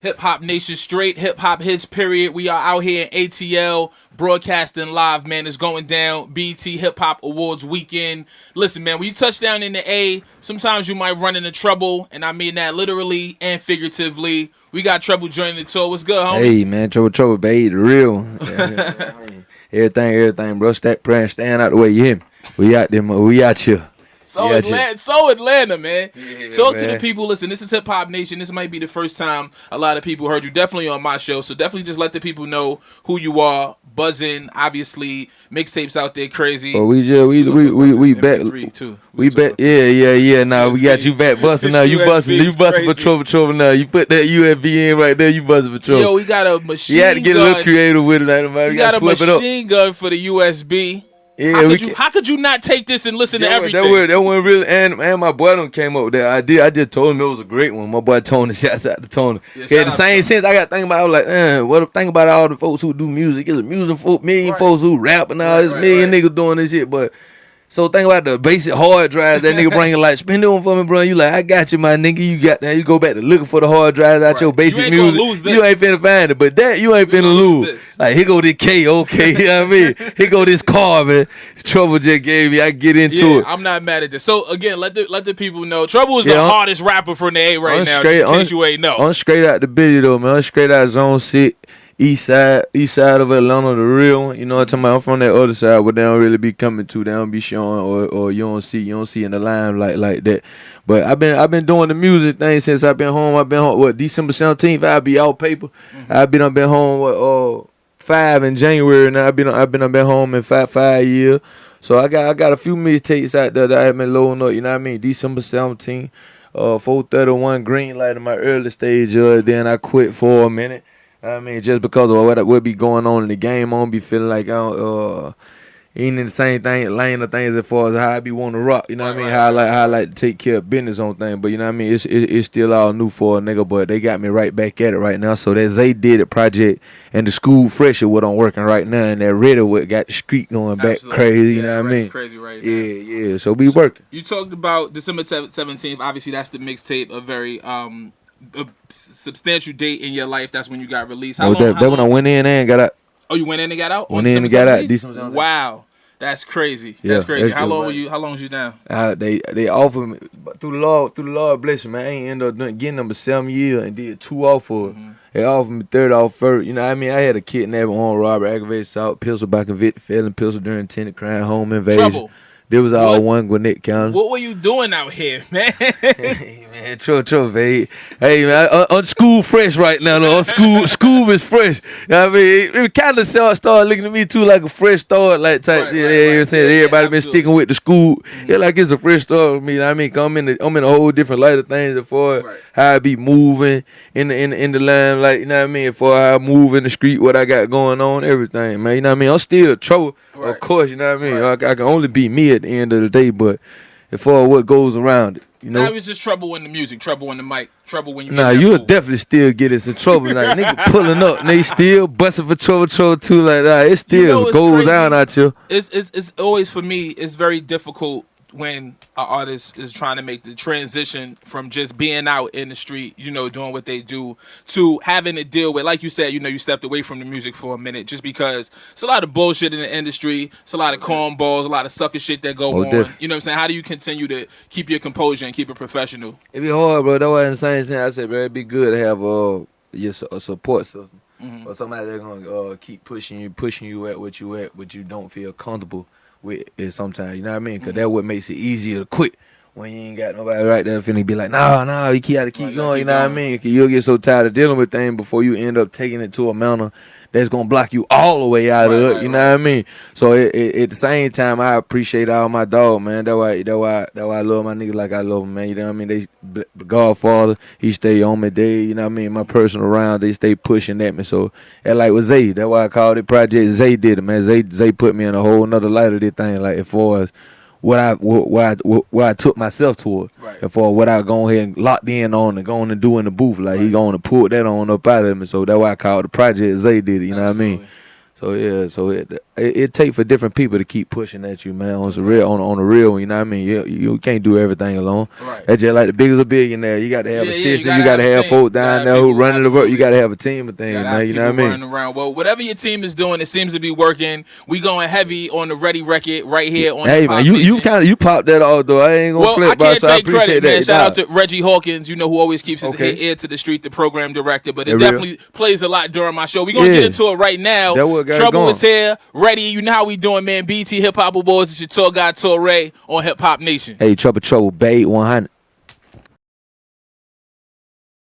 Hip Hop Nation straight, hip hop hits, period. We are out here in ATL, broadcasting live, man. It's going down. BET Hip Hop Awards weekend. Listen, man, when you touch down in the A, sometimes you might run into trouble, and I mean that literally and figuratively. We got Trouble joining the tour. What's good, homie? Hey, man, trouble, baby, the real. everything, bro. Stand out the way, you hear me? We out there, man. We out here. So Atlanta, man. Yeah, Talk man. to the people. Listen, this is Hip Hop Nation. This might be the first time a lot of people heard you. Definitely on my show. So definitely just let the people know who you are. Buzzing, obviously. Mixtapes out there crazy. Oh, we back. Too. We back. Yeah. Now we got you back busting. Now you busting for trouble. Now you put that USB in right there. You busting for trouble. Yo, we got a machine gun. You had to get a little creative with it, man. We got a machine gun for the USB. Yeah, how could you not take this and listen to everything? That one really, and my boy done came up with that idea. I just told him it was a great one. My boy Tony, shouts out to Tony. Yeah, the same sense I got to think about. I was like, what think about all the folks who do music? It's a music million folks who rap and all this million niggas doing this shit, but. So think about the basic hard drives that nigga bringing, like, spend it on for me, bro. You like, I got you, my nigga. You got that. You go back to looking for the hard drives out your basic music. You ain't finna find it, but that you ain't finna lose. Like, here go this K, okay, you know what I mean? Here go this car, man. Trouble just gave me. I get into it. I'm not mad at this. So again, let the people know. Trouble is the hardest rapper from the A right now. Just in case you ain't know. I'm straight out the bitty though, man. I'm straight out Zone 6. East side of Atlanta, the real one. You know what I'm talking about? I'm from that other side where they don't really be coming to. They don't be showing or you don't see in the line like that. But I've been doing the music thing since I've been home. December 17th, I'll be out paper. I've been home 5 in January, and I've been home in five years. So I got a few mixtapes out there that I have been loading up, you know what I mean? December 17th, 431 green light in my early stage, then I quit for a minute. I mean, just because of what be going on in the game, I don't be feeling like I ain't in the same lane of things as far as how I be wanting to rock. You know what I mean? How I like to take care of business on things. But you know what I mean? It's still all new for a nigga, but they got me right back at it right now. So that Zay Did It project and the School Fresh is what I'm working right now, and that Ritter what got the street going back crazy. You know what I mean? Crazy right now. Yeah. So we working. You talked about December 17th. Obviously, that's the mixtape. A very a substantial date in your life. That's when you got released. When I went in and got out. Oh, you went in and got out? Went in and got out. Wow. That's crazy. That's crazy. How long was you down? They offered me through the Lord bless me, man. I ain't end up getting them but 7 years and did 2 off for it. They offered me 30 off first. You know what I mean? I had a kidnapping, armed robbery, aggravated assault, pistol by convicted felon, pistol during intended crime, home invasion. Trouble. There was all one Gwinnett County. What were you doing out here, man? Hey, man, trouble, baby. Hey, man, on School Fresh right now, though. School is fresh. You know what I mean? It kind of started looking at me, too, like a fresh start, like type shit. Everybody been sticking with the school. Yeah, like it's a fresh start with me. You know what I mean? I'm in a whole different light of things as far as how I be moving in the line, like, you know what I mean? For how I move in the street, what I got going on, everything, man. You know what I mean? I'm still trouble, of course, you know what I mean? I can only be me at the end of the day, but as far as what goes around it, you know? Now it's just trouble in the music, trouble in the mic, trouble when you you'll definitely still get us in trouble. Like, nigga pulling up, they still busting for trouble too, like that. It still goes crazy. Down out you. It's always, for me, it's very difficult when an artist is trying to make the transition from just being out in the street, you know, doing what they do, to having to deal with, like you said, you know, you stepped away from the music for a minute just because it's a lot of bullshit in the industry. It's a lot of cornballs, a lot of sucker shit that go on. You know what I'm saying? How do you continue to keep your composure and keep it professional? It be hard, bro. That's why in the same sense I said, bro, it'd be good to have a support system. Or somebody that's gonna keep pushing you at what you at, but you don't feel comfortable with it sometimes, you know what I mean? Because that's what makes it easier to quit when you ain't got nobody right there finna be like, no, you gotta keep going, you know what I mean? Because you'll get so tired of dealing with things before you end up taking it to a manner that's gonna block you all the way out of it, you know what I mean? So at the same time, I appreciate all my dog, man. That's why I love my niggas like I love them, man. You know what I mean? The Godfather, he stay on me day, you know what I mean? My personal round, they stay pushing at me. So that like with Zay, that's why I called it Project Zay Did It, man. Zay put me in a whole nother light of this thing, like as far as where I took myself toward, and for what I go ahead and locked in on and going to do in the booth, like he going to pull that on up out of me. So that's why I call it the Project Zay Did It, you know what I mean? So yeah, so it take for different people to keep pushing at you, man. On the real, on the real, you know what I mean? You can't do everything alone. Right. That's just like the biggest a billionaire. You got to have assistants. You got to have a folks team. down there who running the work. You got to have a team of things, man. You know what I mean? Running around. Well, whatever your team is doing, it seems to be working. We going heavy on the Ready record right here on. Hey man, you popped that off though. I ain't gonna flip by. So I appreciate that. Shout out to Reggie Hawkins, who always keeps his ear to the street, the program director. But it definitely plays a lot during my show. We're gonna get into it right now. Trouble is here, ready. You know how we doing, man. BT Hip Hop Awards. It's your tour guy Torre on Hip Hop Nation. Hey, Trouble, Babe 100.